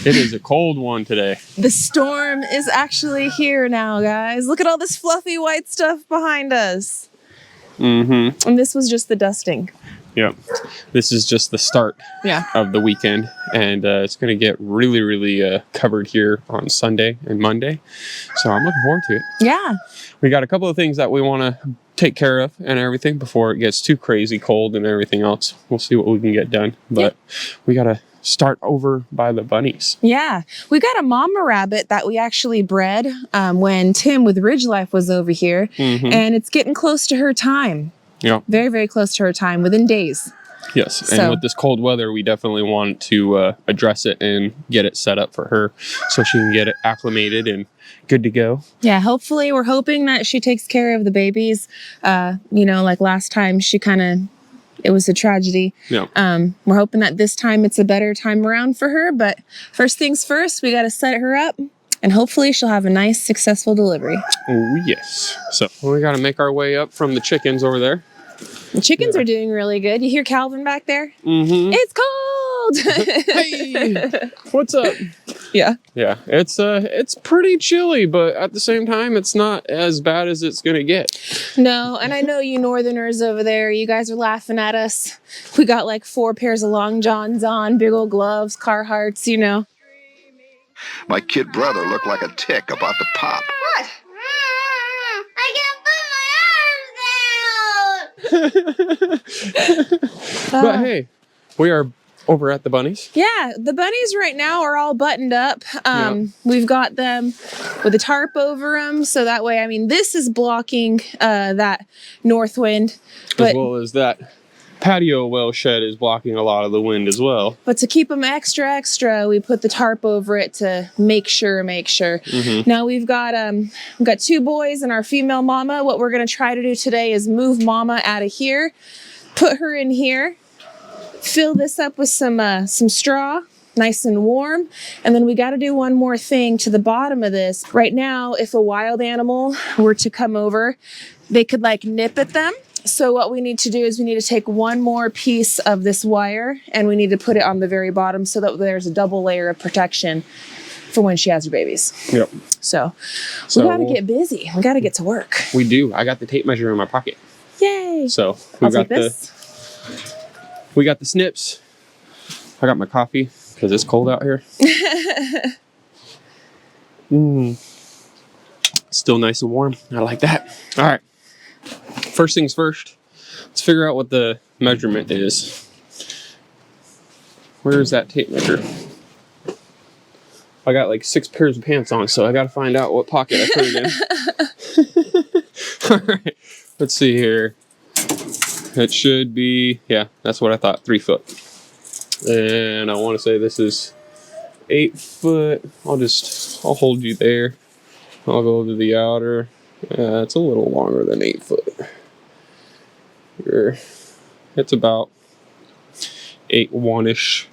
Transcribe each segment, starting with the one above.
It is a cold one today. The storm is actually here now, guys. Look at all this fluffy white stuff behind us. Mm-hmm. And this was just the dusting. Yep. This is just the start of the weekend. And it's going to get really, really covered here on Sunday and Monday. So I'm looking forward to it. Yeah. We got a couple of things that we want to take care of and everything before it gets too crazy cold and everything else. We'll see what we can get done. But we got to start over by the bunnies. Yeah. We got a mama rabbit that we actually bred when Tim with Ridge Life was over here. Mm-hmm. And it's getting close to her time. Yeah. Very, very close to her time, within days. Yes. And with this cold weather, we definitely want to address it and get it set up for her so she can get it acclimated and good to go. Yeah. Hopefully, we're hoping that she takes care of the babies. Like last time, it was a tragedy. Yeah. We're hoping that this time it's a better time around for her. But first things first, we got to set her up. And hopefully she'll have a nice, successful delivery. Oh, yes. So we got to make our way up from the chickens over there. The chickens are doing really good. You hear Calvin back there? Mm-hmm. It's cold! Hey! What's up? Yeah. Yeah. It's pretty chilly, but at the same time, it's not as bad as it's going to get. No, and I know you northerners over there, you guys are laughing at us. We got like 4 pairs of long johns on, big old gloves, Carhartts, you know. My kid brother looked like a tick about to pop. What? I can't put my arms down. But hey, we are over at the bunnies. Yeah, the bunnies right now are all buttoned up. We've got them with a tarp over them, so that way, this is blocking that north wind. But, as well as that patio well shed is blocking a lot of the wind as well. But to keep them extra, we put the tarp over it to make sure. Mm-hmm. Now we've got 2 boys and our female mama. What we're going to try to do today is move mama out of here, put her in here, fill this up with some straw, nice and warm. And then we got to do one more thing to the bottom of this. Right now, if a wild animal were to come over, they could nip at them. So what we need to do is we need to take one more piece of this wire and we need to put it on the very bottom so that there's a double layer of protection for when she has her babies. Yep. So we got to get busy. We got to get to work. We do. I got the tape measure in my pocket. Yay. So we got the snips. I got my coffee because it's cold out here. Still nice and warm. I like that. All right. First things first, let's figure out what the measurement is. Where is that tape measure? I got 6 pairs of pants on, so I got to find out what pocket I put it in. All right, let's see here. It should be, that's what I thought, 3 foot. And I want to say this is 8 foot. I'll hold you there. I'll go to the outer. It's a little longer than 8 foot. Here, it's about 8'1"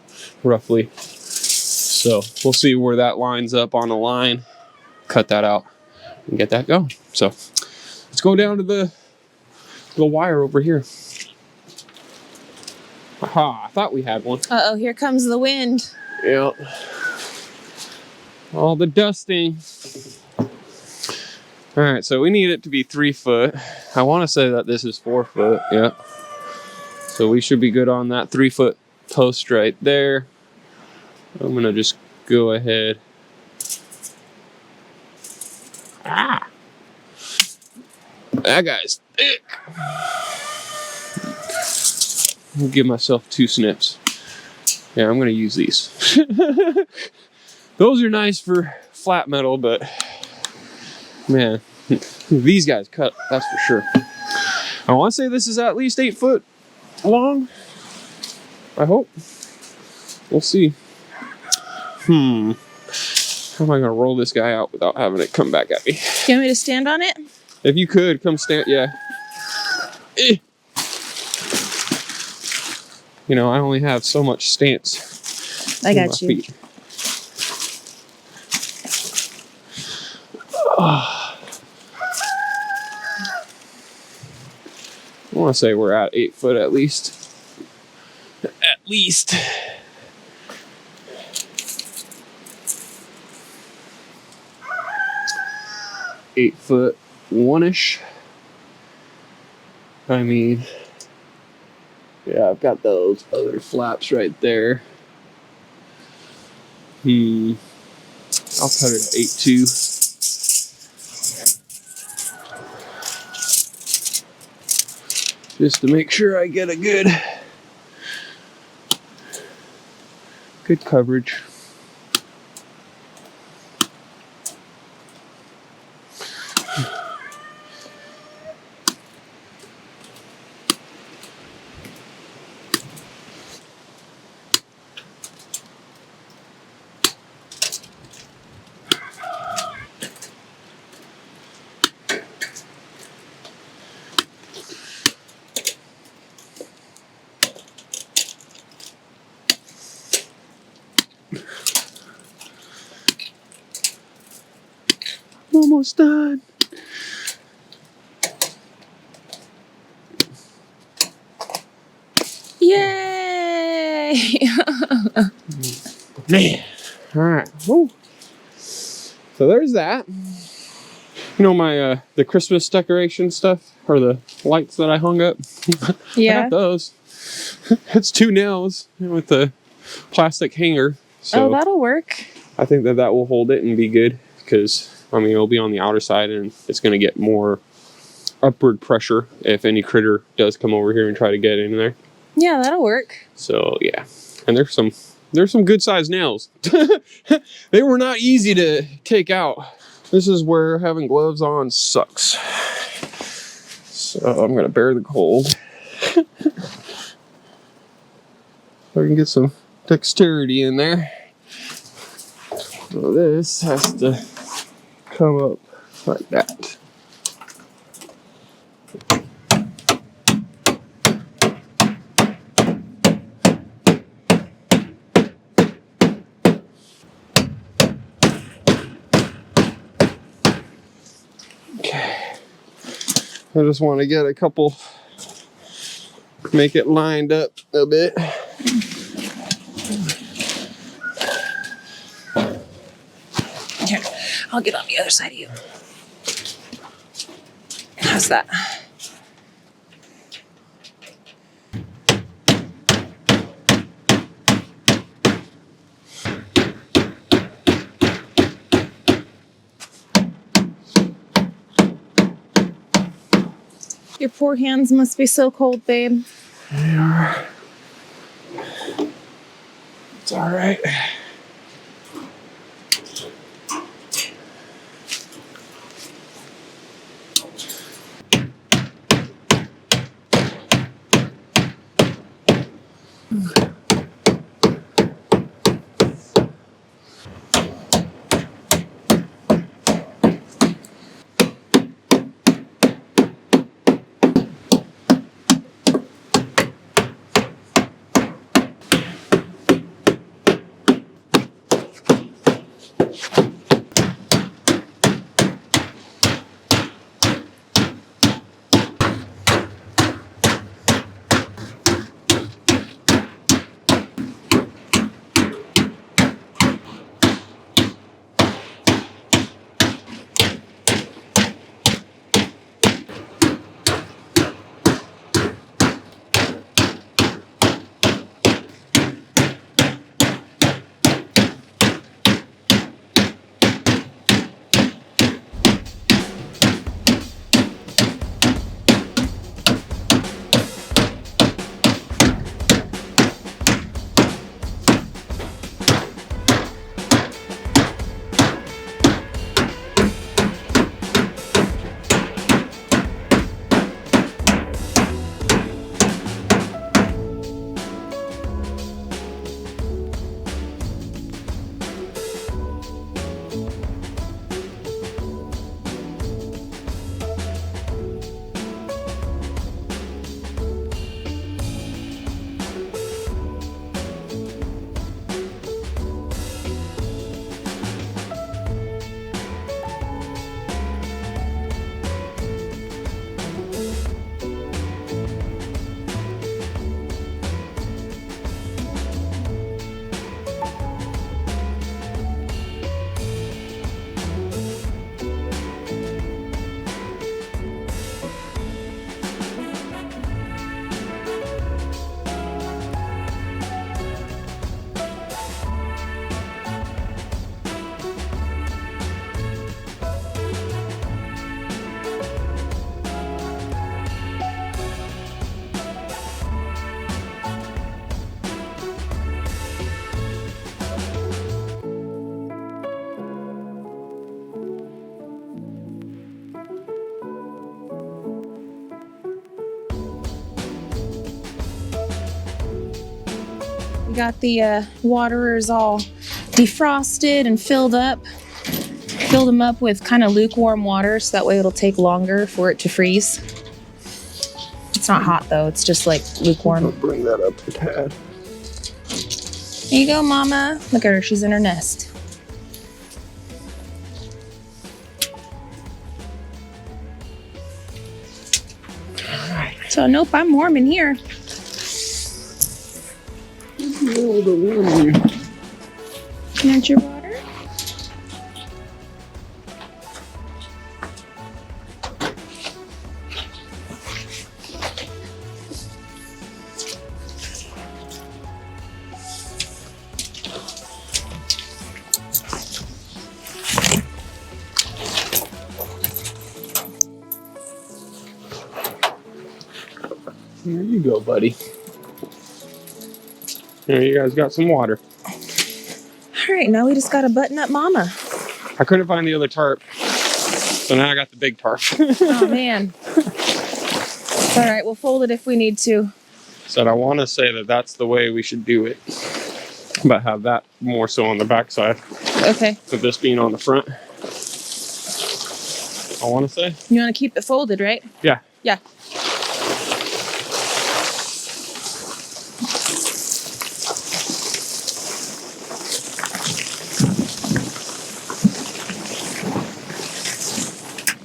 roughly. So we'll see where that lines up on the line. Cut that out and get that going. So let's go down to the wire over here. Aha! I thought we had one. Uh-oh! Here comes the wind. Yep. All the dusting. All right, so we need it to be 3 foot. I want to say that this is 4 foot. Yeah. So we should be good on that 3 foot post right there. I'm going to just go ahead. Ah! That guy's thick. I'll give myself 2 snips. Yeah, I'm going to use these. Those are nice for flat metal, but man, these guys cut, that's for sure. I want to say this is at least 8 foot long. I hope. We'll see. How am I going to roll this guy out without having it come back at me? You want me to stand on it? If you could, come stand, yeah. You know, I only have so much stance. I got you. I want to say we're at 8 foot at least. At least. 8 foot 1-ish. I mean, yeah, I've got those other flaps right there. I'll cut it at 8.2. Just to make sure I get a good coverage. Almost done. Yay! Man. All right. Woo. So there's that. You know my the Christmas decoration stuff, or the lights that I hung up. Yeah. I got those. It's 2 nails with the plastic hanger. So Oh, that'll work. I think that will hold it and be good, because I mean it'll be on the outer side and it's going to get more upward pressure if any critter does come over here and try to get in there. Yeah, that'll work. So yeah, and there's some good sized nails. They were not easy to take out. This is where having gloves on sucks. So I'm gonna bear the cold. So I can get some dexterity in there. So this has to come up like that. Okay. I just want to get a couple, make it lined up a bit. Here, I'll get on the other side of you. How's that? Your poor hands must be so cold, babe. They are. It's all right. We got the waterers all defrosted and filled up. Filled them up with kind of lukewarm water so that way it'll take longer for it to freeze. It's not hot though, it's just like lukewarm. I'll bring that up a tad. There you go, Mama. Look at her, she's in her nest. So nope, I'm warm in here. Want your water? There you go, buddy. There, you guys got some water. All right, now we just gotta button up Mama. I couldn't find the other tarp, so now I got the big tarp. Oh man. All right, we'll fold it if we need to. Said I want to say that that's the way we should do it, but have that more so on the back side. Okay. With this being on the front. I want to say. You want to keep it folded, right? Yeah. Yeah.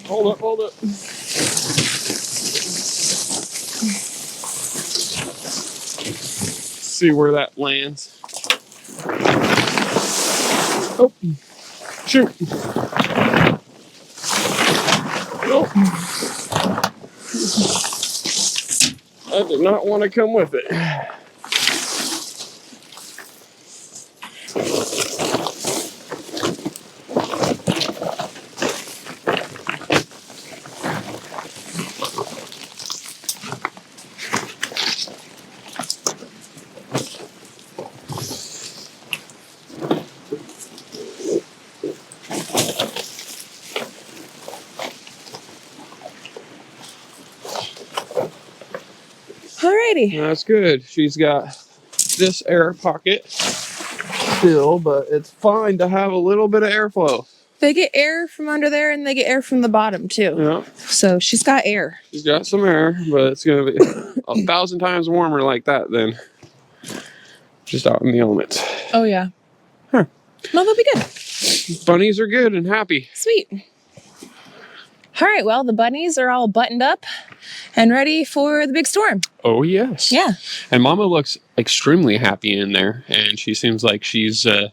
Hold up, hold up. See where that lands. Oh, shoot. Oh. I did not want to come with it. Alrighty. That's good. She's got this air pocket still, but it's fine to have a little bit of airflow. They get air from under there and they get air from the bottom too. Yeah. So she's got air. She's got some air, but it's going to be 1,000 times warmer like that than just out in the elements. Oh yeah. Huh. No, they'll be good. Bunnies are good and happy. Sweet. All right, well, the bunnies are all buttoned up and ready for the big storm. Oh, yes. Yeah. And Mama looks extremely happy in there, and she seems like she's a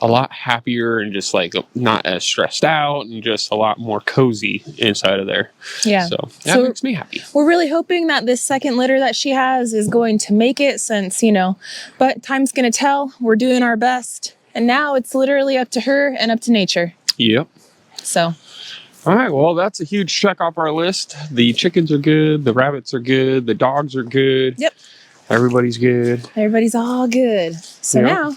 lot happier and just like not as stressed out and just a lot more cozy inside of there. Yeah. So that makes me happy. We're really hoping that this second litter that she has is going to make it since, but time's going to tell. We're doing our best. And now it's literally up to her and up to nature. Yep. So. All right, well, that's a huge check off our list. The chickens are good, the rabbits are good, the dogs are good. Yep. Everybody's good. Everybody's all good. So now,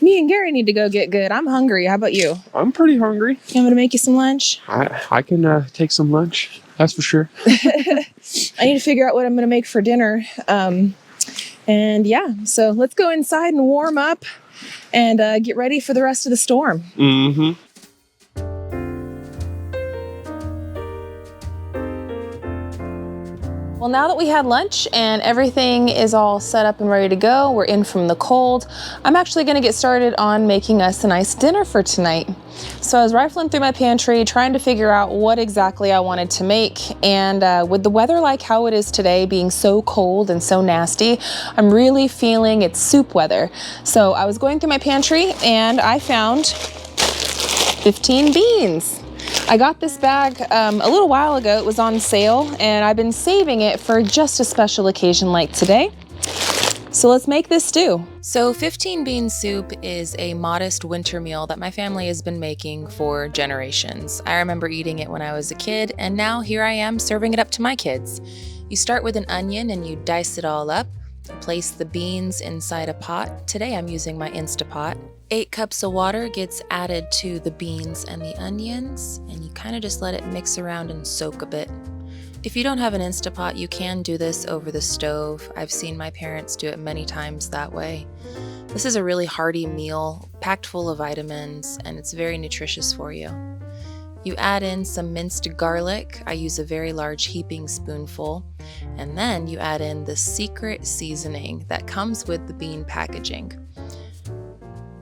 me and Gary need to go get good. I'm hungry. How about you? I'm pretty hungry. You want me to make you some lunch? I can take some lunch, that's for sure. I need to figure out what I'm going to make for dinner. And yeah, so let's go inside and warm up and get ready for the rest of the storm. Mm-hmm. Well, now that we had lunch and everything is all set up and ready to go, we're in from the cold, I'm actually gonna get started on making us a nice dinner for tonight. So I was rifling through my pantry, trying to figure out what exactly I wanted to make. And with the weather like how it is today, being so cold and so nasty, I'm really feeling it's soup weather. So I was going through my pantry and I found 15 beans. I got this bag a little while ago. It was on sale and I've been saving it for just a special occasion like today. So let's make this stew. So 15 bean soup is a modest winter meal that my family has been making for generations. I remember eating it when I was a kid, and now here I am serving it up to my kids. You start with an onion and you dice it all up. Place the beans inside a pot. Today I'm using my Instapot. 8 cups of water gets added to the beans and the onions, and you kind of just let it mix around and soak a bit. If you don't have an Instapot, you can do this over the stove. I've seen my parents do it many times that way. This is a really hearty meal, packed full of vitamins, and it's very nutritious for you. You add in some minced garlic. I use a very large heaping spoonful. And then you add in the secret seasoning that comes with the bean packaging.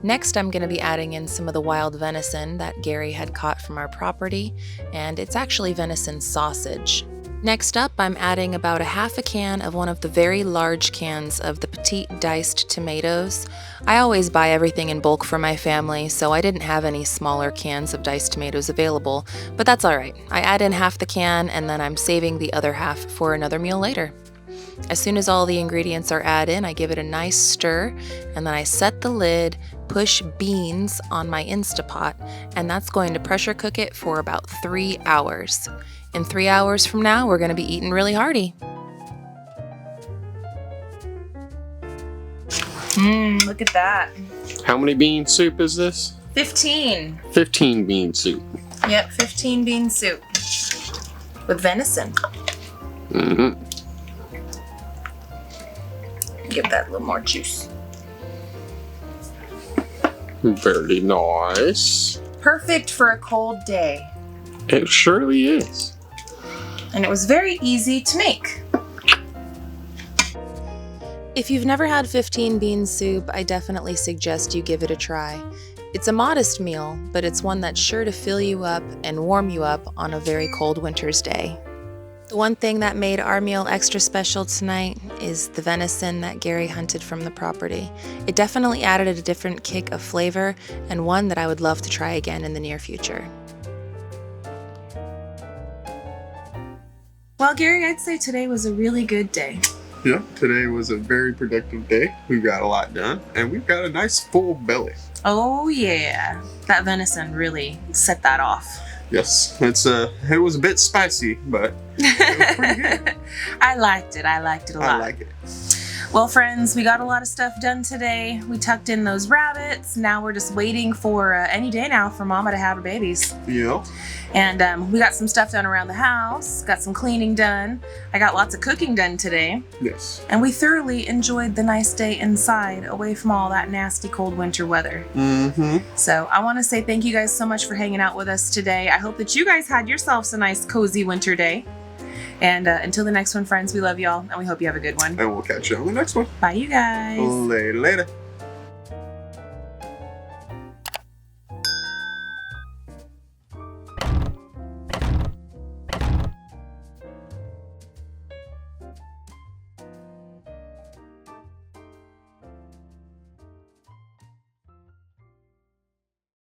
Next, I'm going to be adding in some of the wild venison that Gary had caught from our property, and it's actually venison sausage. Next up, I'm adding about a half a can of one of the very large cans of the petite diced tomatoes. I always buy everything in bulk for my family, so I didn't have any smaller cans of diced tomatoes available, but that's alright. I add in half the can and then I'm saving the other half for another meal later. As soon as all the ingredients are added in, I give it a nice stir, and then I set the lid, push beans on my Instapot, and that's going to pressure cook it for about 3 hours. In 3 hours from now, we're going to be eating really hearty. Look at that. How many bean soup is this? 15. 15 bean soup. Yep, 15 bean soup with venison. Mm-hmm. Give that a little more juice. Very nice. Perfect for a cold day. It surely is. And it was very easy to make. If you've never had 15 bean soup, I definitely suggest you give it a try. It's a modest meal, but it's one that's sure to fill you up and warm you up on a very cold winter's day. The one thing that made our meal extra special tonight is the venison that Gary hunted from the property. It definitely added a different kick of flavor, and one that I would love to try again in the near future. Well, Gary, I'd say today was a really good day. Yeah, today was a very productive day. We got a lot done, and we've got a nice full belly. Oh yeah, that venison really set that off. Yes, it was a bit spicy, but it was pretty good. I liked it a lot. I like it. Well, friends, we got a lot of stuff done today. We tucked in those rabbits. Now we're just waiting for any day now for Mama to have her babies. Yeah. And we got some stuff done around the house, got some cleaning done. I got lots of cooking done today. Yes. And we thoroughly enjoyed the nice day inside, away from all that nasty cold winter weather. Mm-hmm. So I want to say thank you guys so much for hanging out with us today. I hope that you guys had yourselves a nice cozy winter day. And until the next one, friends, we love y'all, and we hope you have a good one. And we'll catch you on the next one. Bye, you guys. Later.